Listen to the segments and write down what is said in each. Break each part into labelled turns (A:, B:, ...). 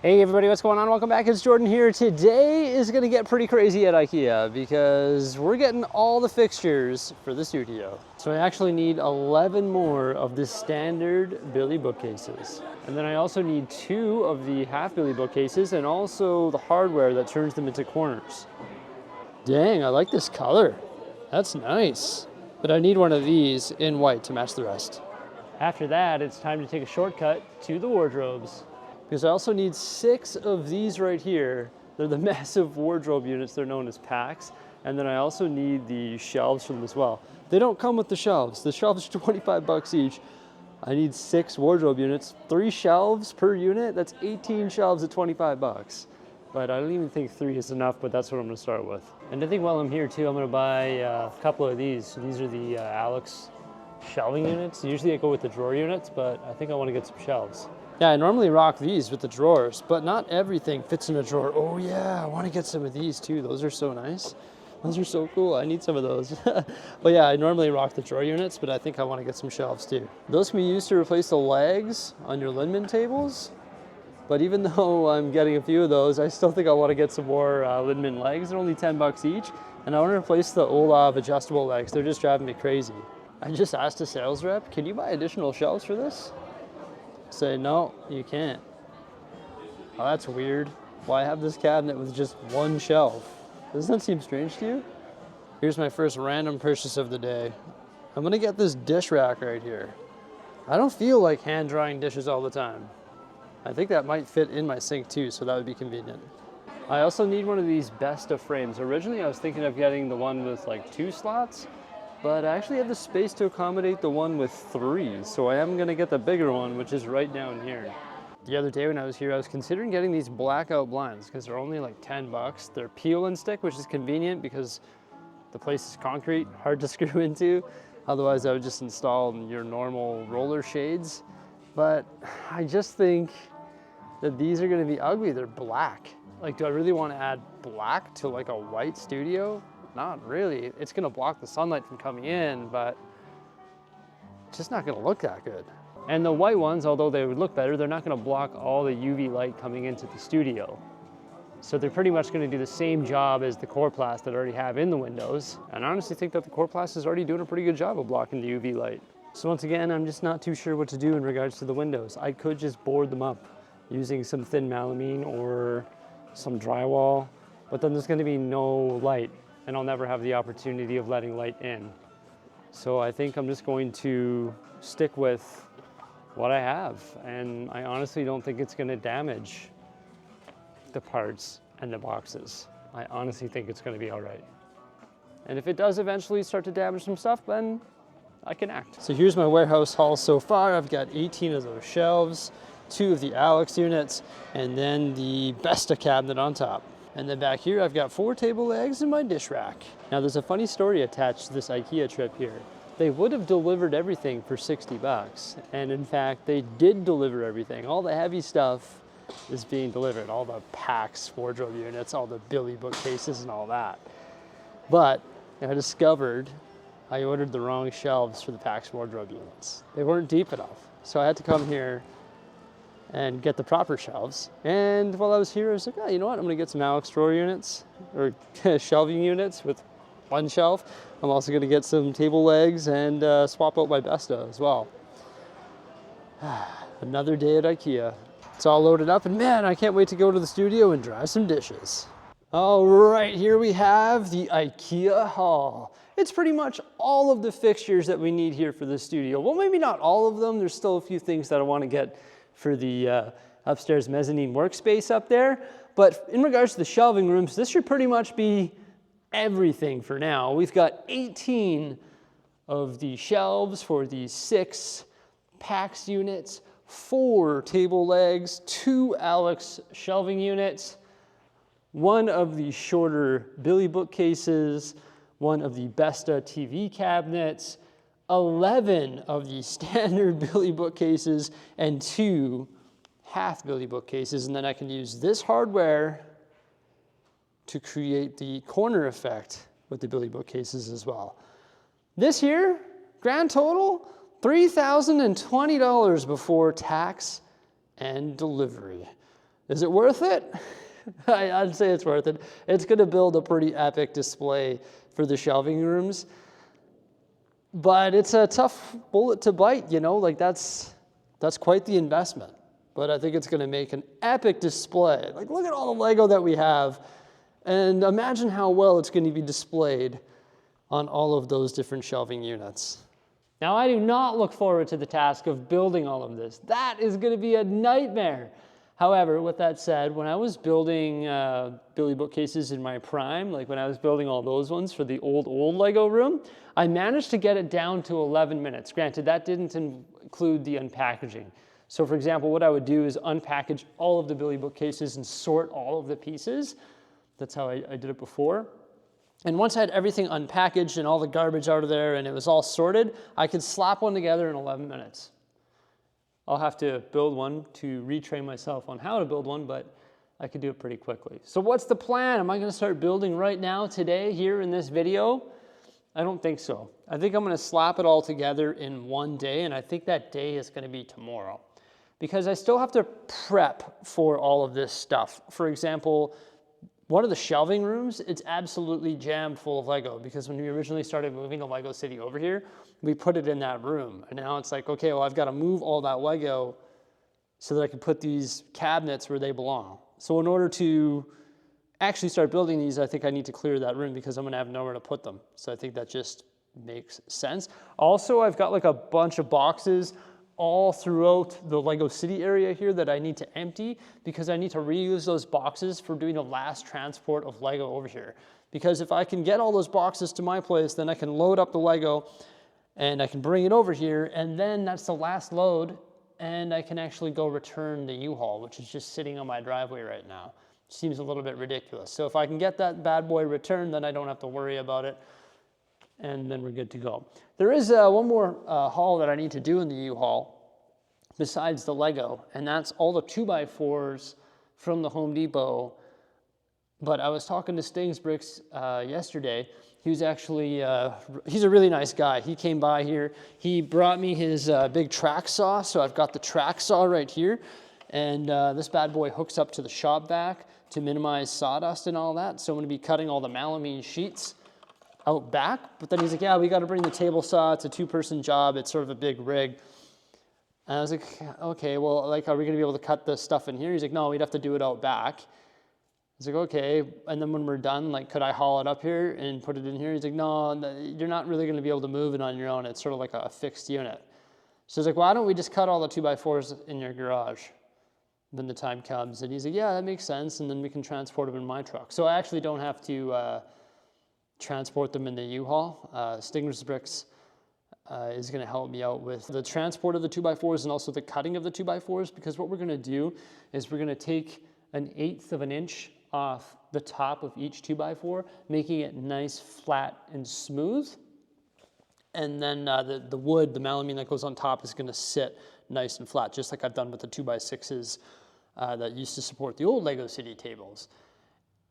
A: Hey everybody, what's going on? Welcome back, it's Jordan here. Today is gonna get pretty crazy at Ikea because we're getting all the fixtures for the studio. So I actually need 11 more of the standard Billy bookcases. And then I also need 2 of the half Billy bookcases and also the hardware that turns them into corners. Dang, I like this color. That's nice. But I need one of these in white to match the rest. After that, it's time to take a shortcut to the wardrobes. Because I also need 6 of these right here. They're the massive wardrobe units. They're known as packs. And then I also need the shelves for them as well. They don't come with the shelves. The shelves are 25 bucks each. I need 6 wardrobe units, 3 shelves per unit. That's 18 shelves at 25 bucks. But I don't even think 3 is enough, but that's what I'm gonna start with. And I think while I'm here too, I'm gonna buy a couple of these. These are the Alex shelving units. Usually I go with the drawer units, but I think I wanna get some shelves. Yeah, I normally rock these with the drawers, but not everything fits in a drawer. Oh yeah, I want to get some of these too. Those are so nice. Those are so cool. I need some of those. But yeah, I normally rock the drawer units, but I think I want to get some shelves too. Those can be used to replace the legs on your Lindemann tables. But even though I'm getting a few of those, I still think I want to get some more Lindemann legs. They're only 10 bucks each. And I want to replace the Olaf adjustable legs. They're just driving me crazy. I just asked a sales rep, can you buy additional shelves for this? Say, no, you can't. Oh, that's weird. Why have this cabinet with just 1 shelf? Doesn't that seem strange to you? Here's my first random purchase of the day. I'm gonna get this dish rack right here. I don't feel like hand drying dishes all the time. I think that might fit in my sink too, so that would be convenient. I also need one of these Besta frames. Originally I was thinking of getting the one with like 2 slots, but I actually have the space to accommodate the one with 3, so I am gonna get the bigger one, which is right down here. The other day when I was here, I was considering getting these blackout blinds because they're only like 10 bucks. They're peel and stick, which is convenient because the place is concrete, hard to screw into. Otherwise, I would just install your normal roller shades. But I just think that these are gonna be ugly. They're black. Like, do I really wanna add black to like a white studio? Not really. It's gonna block the sunlight from coming in, but it's just not gonna look that good. And the white ones, although they would look better, they're not gonna block all the UV light coming into the studio. So they're pretty much gonna do the same job as the Coroplast that I already have in the windows. And I honestly think that the Coroplast is already doing a pretty good job of blocking the UV light. So once again, I'm just not too sure what to do in regards to the windows. I could just board them up using some thin melamine or some drywall, but then there's gonna be no light, and I'll never have the opportunity of letting light in. So I think I'm just going to stick with what I have, and I honestly don't think it's gonna damage the parts and the boxes. I honestly think it's gonna be all right. And if it does eventually start to damage some stuff, then I can act. So here's my warehouse haul so far. I've got 18 of those shelves, 2 of the Alex units, and then the Besta cabinet on top. And then back here, I've got 4 table legs and my dish rack. Now there's a funny story attached to this Ikea trip here. They would have delivered everything for 60 bucks. And in fact, they did deliver everything. All the heavy stuff is being delivered. All the packs, wardrobe units, all the Billy bookcases and all that. But I discovered I ordered the wrong shelves for the packs wardrobe units. They weren't deep enough. So I had to come here and get the proper shelves. And while I was here, I was like, oh, you know what? I'm gonna get some Alex drawer units or shelving units with 1 shelf. I'm also gonna get some table legs and swap out my Besta as well. Another day at Ikea. It's all loaded up and man, I can't wait to go to the studio and dry some dishes. All right, here we have the Ikea haul. It's pretty much all of the fixtures that we need here for the studio. Well, maybe not all of them. There's still a few things that I wanna get for the upstairs mezzanine workspace up there. But in regards to the shelving rooms, this should pretty much be everything for now. We've got 18 of the shelves for the 6 PAX units, 4 table legs, 2 Alex shelving units, 1 of the shorter Billy bookcases, 1 of the Besta TV cabinets, 11 of the standard Billy bookcases, and 2 half Billy bookcases. And then I can use this hardware to create the corner effect with the Billy bookcases as well. This here, grand total, $3,020 before tax and delivery. Is it worth it? I'd say it's worth it. It's gonna build a pretty epic display for the shelving rooms, but it's a tough bullet to bite, you know, like that's quite the investment. But I think it's gonna make an epic display. Like, look at all the Lego that we have, and imagine how well it's gonna be displayed on all of those different shelving units. Now, I do not look forward to the task of building all of this. That is gonna be a nightmare. However, with that said, when I was building Billy bookcases in my prime, like when I was building all those ones for the old Lego room, I managed to get it down to 11 minutes. Granted, that didn't include the unpackaging. So for example, what I would do is unpackage all of the Billy bookcases and sort all of the pieces. That's how I did it before. And once I had everything unpackaged and all the garbage out of there and it was all sorted, I could slap one together in 11 minutes. I'll have to build one to retrain myself on how to build one, but I could do it pretty quickly. So what's the plan? Am I gonna start building right now, today, here in this video? I don't think so. I think I'm gonna slap it all together in one day, and I think that day is gonna be tomorrow. Because I still have to prep for all of this stuff. For example, one of the shelving rooms, it's absolutely jammed full of Lego, because when we originally started moving the Lego City over here, we put it in that room. And now it's like, okay, well, I've got to move all that Lego so that I can put these cabinets where they belong. So in order to actually start building these, I think I need to clear that room because I'm going to have nowhere to put them. So I think that just makes sense. Also, I've got like a bunch of boxes all throughout the Lego City area here that I need to empty because I need to reuse those boxes for doing the last transport of Lego over here. Because if I can get all those boxes to my place, then I can load up the Lego and I can bring it over here, and then that's the last load, and I can actually go return the U-Haul, which is just sitting on my driveway right now. Seems a little bit ridiculous. So if I can get that bad boy returned, then I don't have to worry about it, and then we're good to go. There is one more haul that I need to do in the U-Haul besides the Lego, and that's all the 2x4s from the Home Depot. But I was talking to Sting's Bricks yesterday. He was actually, he's a really nice guy. He came by here. He brought me his big track saw. So I've got the track saw right here. And this bad boy hooks up to the shop vac to minimize sawdust and all that. So I'm gonna be cutting all the melamine sheets out back. But then he's like, yeah, we gotta bring the table saw. It's a 2-person job. It's sort of a big rig. And I was like, okay, well, like, are we gonna be able to cut the stuff in here? He's like, no, we'd have to do it out back. I was like, okay, and then when we're done, like, could I haul it up here and put it in here? He's like, no, you're not really gonna be able to move it on your own. It's sort of like a fixed unit. So I was like, why don't we just cut all the 2x4s in your garage when the time comes? And he's like, yeah, that makes sense, and then we can transport them in my truck. So I actually don't have to transport them in the U-Haul. Sting's Bricks is gonna help me out with the transport of the 2x4s and also the cutting of the 2x4s, because what we're gonna do is we're gonna take 1/8 of an inch off the top of each 2x4, making it nice, flat, and smooth. And then the wood, the melamine that goes on top, is gonna sit nice and flat, just like I've done with the 2x6s that used to support the old Lego City tables.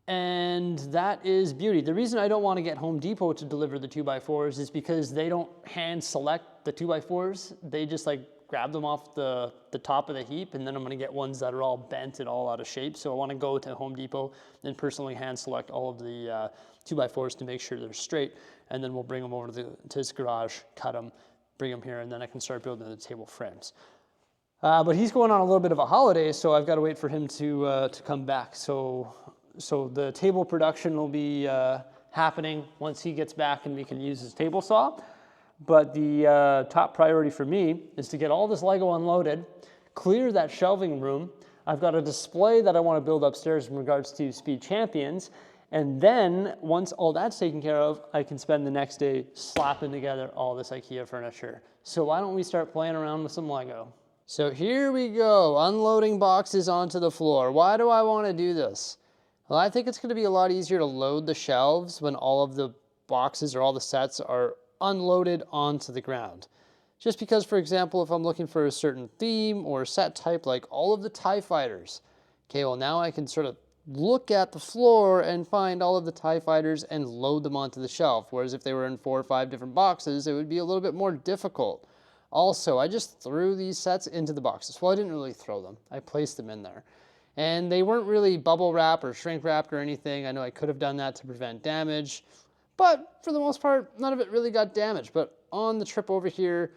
A: And that is beauty. The reason I don't want to get Home Depot to deliver the 2x4s is because they don't hand select the 2x4s. They just like grab them off the top of the heap, and then I'm gonna get ones that are all bent and all out of shape. So I wanna go to Home Depot and personally hand select all of the 2x4s to make sure they're straight, and then we'll bring them over to his garage, cut them, bring them here, and then I can start building the table frames. But he's going on a little bit of a holiday, so I've gotta wait for him to come back. So the table production will be happening once he gets back and we can use his table saw. But the top priority for me is to get all this Lego unloaded, clear that shelving room. I've got a display that I want to build upstairs in regards to Speed Champions. And then once all that's taken care of, I can spend the next day slapping together all this Ikea furniture. So why don't we start playing around with some Lego? So here we go, unloading boxes onto the floor. Why do I want to do this? Well, I think it's going to be a lot easier to load the shelves when all of the boxes or all the sets are unloaded onto the ground. Just because, for example, if I'm looking for a certain theme or set type, like all of the TIE fighters, okay, well now I can sort of look at the floor and find all of the TIE fighters and load them onto the shelf. Whereas if they were in 4 or 5 different boxes, it would be a little bit more difficult. Also, I just threw these sets into the boxes. Well, I didn't really throw them. I placed them in there. And they weren't really bubble wrap or shrink wrapped or anything. I know I could have done that to prevent damage, but for the most part, none of it really got damaged. But on the trip over here,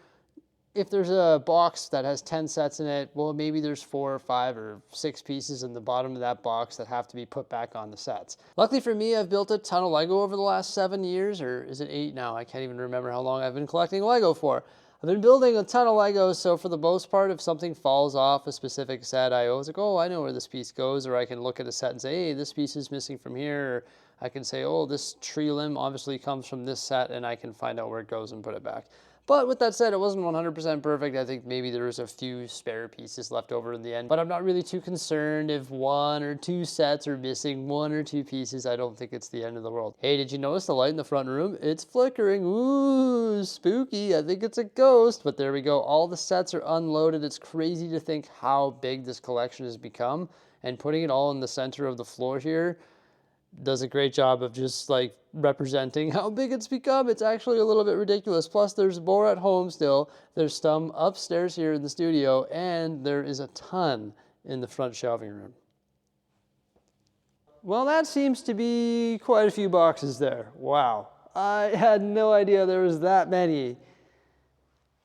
A: if there's a box that has 10 sets in it, well, maybe there's 4 or 5 or 6 pieces in the bottom of that box that have to be put back on the sets. Luckily for me, I've built a ton of Lego over the last 7 years, or is it 8 now? I can't even remember how long I've been collecting Lego for. I've been building a ton of Legos, so for the most part, if something falls off a specific set, I always like, oh, I know where this piece goes, or I can look at a set and say, hey, this piece is missing from here, or I can say, oh, this tree limb obviously comes from this set, and I can find out where it goes and put it back. But with that said, it wasn't 100% perfect. I think maybe there was a few spare pieces left over in the end, but I'm not really too concerned if 1 or 2 sets are missing 1 or 2 pieces. I don't think it's the end of the world. Hey, did you notice the light in the front room? It's flickering. Ooh, spooky. I think it's a ghost, but there we go. All the sets are unloaded. It's crazy to think how big this collection has become, and putting it all in the center of the floor here does a great job of just like representing how big it's become. It's actually a little bit ridiculous. Plus there's more at home still. There's some upstairs here in the studio, and there is a ton in the front shelving room. Well, that seems to be quite a few boxes there. Wow. I had no idea there was that many.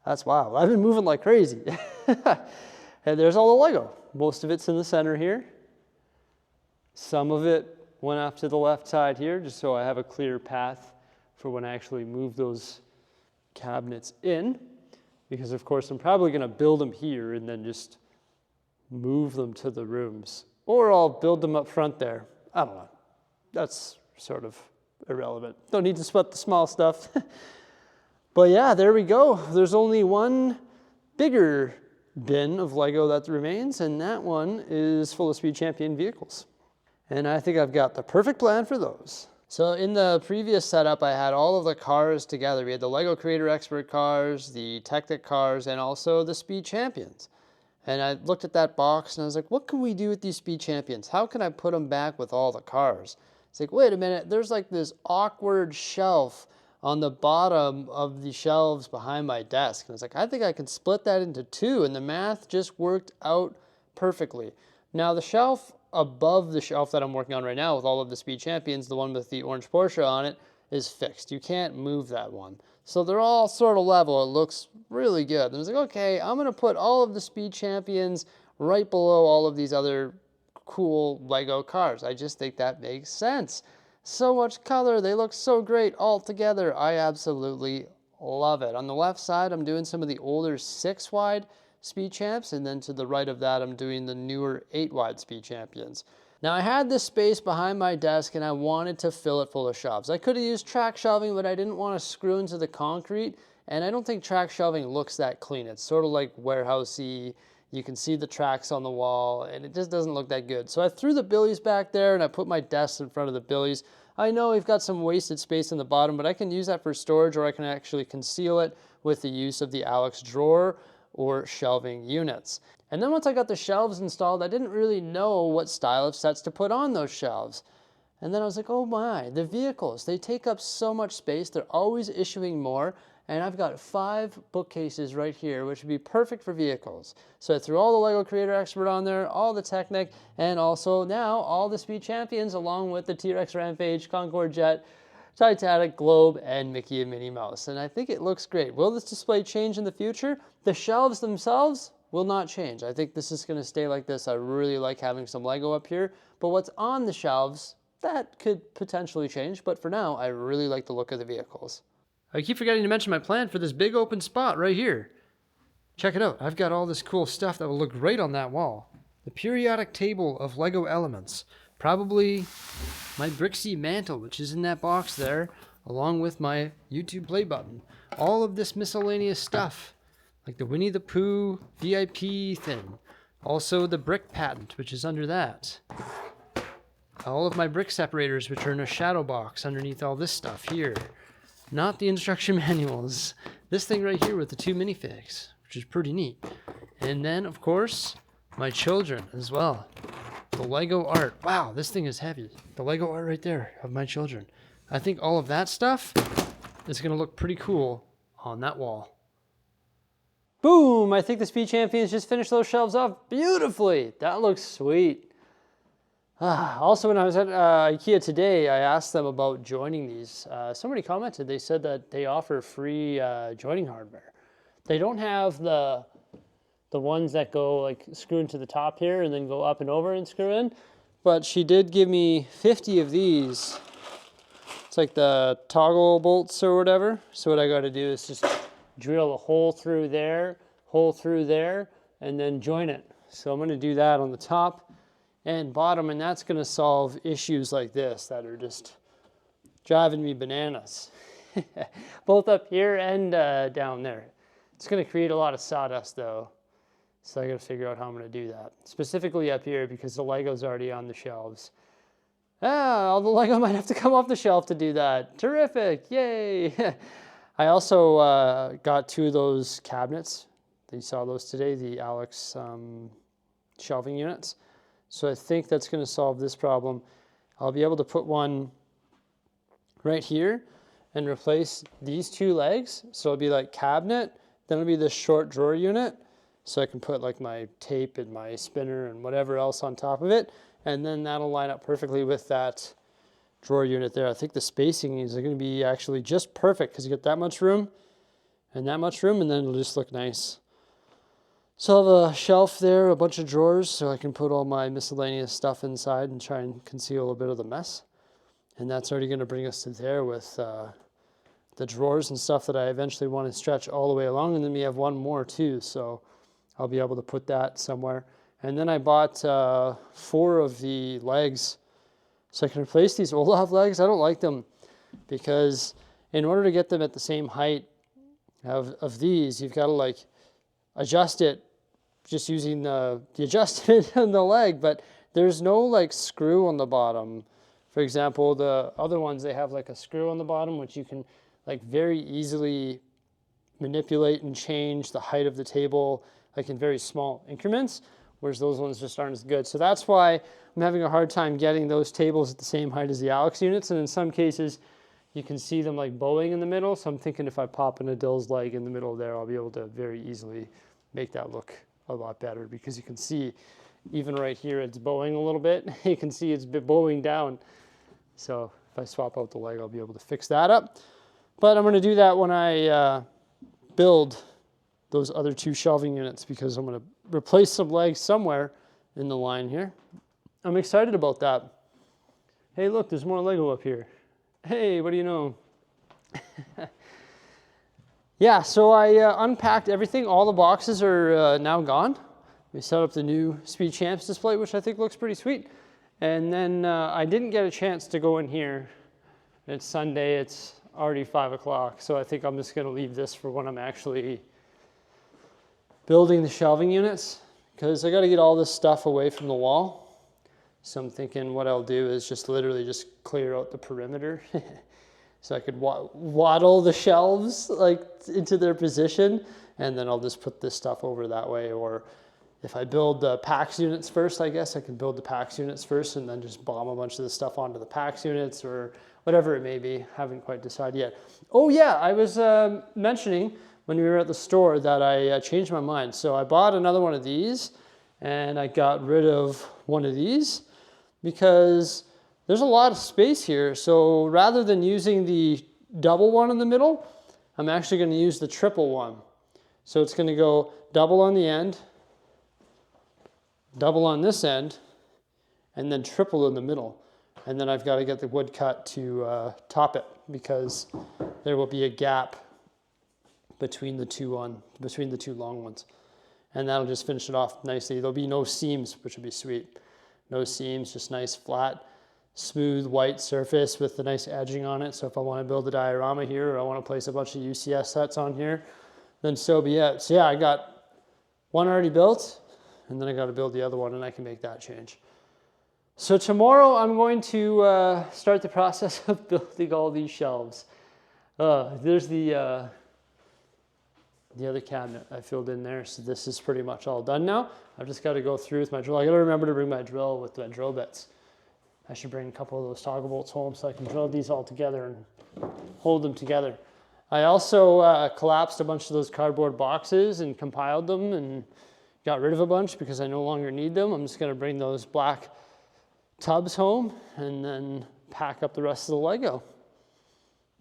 A: That's wild. I've been moving like crazy. And there's all the Lego. Most of it's in the center here. Some of it went off to the left side here, just so I have a clear path for when I actually move those cabinets in. Because of course I'm probably gonna build them here and then just move them to the rooms. Or I'll build them up front there. I don't know. That's sort of irrelevant. Don't need to split the small stuff. But yeah, there we go. There's only one bigger bin of Lego that remains, and that one is full of Speed Champion vehicles. And I think I've got the perfect plan for those. So in the previous setup, I had all of the cars together. We had the Lego Creator Expert cars, the Technic cars, and also the Speed Champions. And I looked at that box and I was like, what can we do with these Speed Champions? How can I put them back with all the cars? It's like, wait a minute, there's like this awkward shelf on the bottom of the shelves behind my desk. And it's like, I think I can split that into 2, and the math just worked out perfectly. Now the shelf above the shelf that I'm working on right now with all of the Speed Champions, the one with the orange Porsche on it, is fixed. You can't move that one. So they're all sort of level. It looks really good. And I was like, okay, I'm gonna put all of the Speed Champions right below all of these other cool Lego cars. I just think that makes sense. So much color, they look so great all together. I absolutely love it. On the left side, I'm doing some of the older 6-wide Speed Champs, and then to the right of that, I'm doing the newer 8-wide Speed Champions. Now I had this space behind my desk and I wanted to fill it full of shelves. I could have used track shelving, but I didn't want to screw into the concrete, and I don't think track shelving looks that clean. It's sort of like warehousey. You can see the tracks on the wall, and it just doesn't look that good. So I threw the billies back there and I put my desk in front of the billies. I know we've got some wasted space in the bottom, but I can use that for storage, or I can actually conceal it with the use of the Alex drawer or shelving units. And then once I got the shelves installed, I didn't really know what style of sets to put on those shelves. And then I was like, oh my, the vehicles, they take up so much space. They're always issuing more. And I've got 5 bookcases right here, which would be perfect for vehicles. So I threw all the Lego Creator Expert on there, all the Technic, and also now all the Speed Champions, along with the T-Rex Rampage, Concorde Jet, Titanic, Globe, and Mickey and Minnie Mouse. And I think it looks great. Will this display change in the future? The shelves themselves will not change. I think this is going to stay like this. I really like having some Lego up here. But what's on the shelves, that could potentially change. But for now, I really like the look of the vehicles. I keep forgetting to mention my plan for this big open spot right here. Check it out. I've got all this cool stuff that will look great on that wall. The periodic table of Lego elements. Probably my Bricksie mantle, which is in that box there, along with my YouTube play button. All of this miscellaneous stuff, like the Winnie the Pooh VIP thing. Also the brick patent, which is under that. All of my brick separators, which are in a shadow box underneath all this stuff here. Not the instruction manuals. This thing right here with the 2 minifigs, which is pretty neat. And then, of course, my children as well. The Lego art. Wow, this thing is heavy. The Lego art right there of my children. I think all of that stuff is going to look pretty cool on that wall. Boom! I think the Speed Champions just finished those shelves off beautifully. That looks sweet. Also, when I was at Ikea today, I asked them about joining these. Somebody commented, they said that they offer free joining hardware. They don't have the ones that go like screw into the top here and then go up and over and screw in, but she did give me 50 of these. It's like the toggle bolts or whatever. So what I got to do is just drill a hole through there, and then join it. So I'm going to do that on the top and bottom, and that's going to solve issues like this that are just driving me bananas. Both up here and down there. It's going to create a lot of sawdust though. So I got to figure out how I'm going to do that. Specifically up here because the Lego's already on the shelves. All the Lego might have to come off the shelf to do that. Terrific, yay. I also got 2 of those cabinets. You saw those today, the Alex shelving units. So I think that's going to solve this problem. I'll be able to put one right here and replace these 2 legs. So it'll be like cabinet, then it'll be this short drawer unit. So I can put like my tape and my spinner and whatever else on top of it. And then that'll line up perfectly with that drawer unit there. I think the spacing is going to be actually just perfect because you get that much room, and then it'll just look nice. So I'll have a shelf there, a bunch of drawers, so I can put all my miscellaneous stuff inside and try and conceal a bit of the mess. And that's already going to bring us to there with the drawers and stuff that I eventually want to stretch all the way along. And then we have one more too, so I'll be able to put that somewhere. And then I bought 4 of the legs so I can replace these Olaf legs. I don't like them because in order to get them at the same height of these, you've got to like adjust it just using the adjustment on the leg, but there's no like screw on the bottom. For example, the other ones, they have like a screw on the bottom, which you can like very easily manipulate and change the height of the table like in very small increments, whereas those ones just aren't as good. So that's why I'm having a hard time getting those tables at the same height as the Alex units. And in some cases, you can see them like bowing in the middle. So I'm thinking if I pop in a Dill's leg in the middle there, I'll be able to very easily make that look a lot better, because you can see even right here, it's bowing a little bit. You can see it's bowing down. So if I swap out the leg, I'll be able to fix that up. But I'm going to do that when I build those other 2 shelving units, because I'm going to replace some legs somewhere in the line here. I'm excited about that. Hey, look, there's more Lego up here. Hey, what do you know? Yeah, so I unpacked everything. All the boxes are now gone. We set up the new Speed Champs display, which I think looks pretty sweet. And then I didn't get a chance to go in here. It's Sunday, it's already 5 o'clock. So I think I'm just gonna leave this for when I'm actually building the shelving units, because I got to get all this stuff away from the wall. So I'm thinking what I'll do is just literally just clear out the perimeter so I could waddle the shelves like into their position, and then I'll just put this stuff over that way. Or if I build the PAX units first, I guess I can build the PAX units first and then just bomb a bunch of the stuff onto the PAX units or whatever it may be. Haven't quite decided yet. Oh yeah, I was mentioning when we were at the store that I changed my mind. So I bought another one of these, and I got rid of one of these because there's a lot of space here. So rather than using the double one in the middle, I'm actually going to use the triple one. So it's going to go double on the end, double on this end, and then triple in the middle. And then I've got to get the wood cut to top it, because there will be a gap between the two long ones, and that'll just finish it off nicely. There'll be no seams, which would be sweet. No seams, just nice flat, smooth white surface with the nice edging on it. So if I want to build a diorama here, or I want to place a bunch of UCS sets on here, then so be it. So yeah, I got one already built, and then I got to build the other one, and I can make that change. So tomorrow I'm going to start the process of building all these shelves. There's the other cabinet I filled in there. So this is pretty much all done now. I've just got to go through with my drill. I got to remember to bring my drill with the drill bits. I should bring a couple of those toggle bolts home so I can drill these all together and hold them together. I also collapsed a bunch of those cardboard boxes and compiled them and got rid of a bunch because I no longer need them. I'm just going to bring those black tubs home and then pack up the rest of the Lego.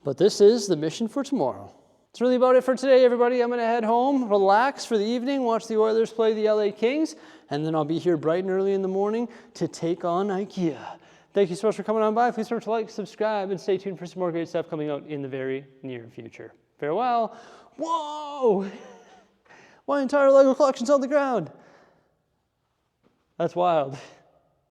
A: But this is the mission for tomorrow. That's really about it for today, everybody. I'm gonna head home, relax for the evening, watch the Oilers play the LA Kings, and then I'll be here bright and early in the morning to take on Ikea. Thank you so much for coming on by. Please remember to like, subscribe, and stay tuned for some more great stuff coming out in the very near future. Farewell. Whoa! My entire Lego collection's on the ground. That's wild.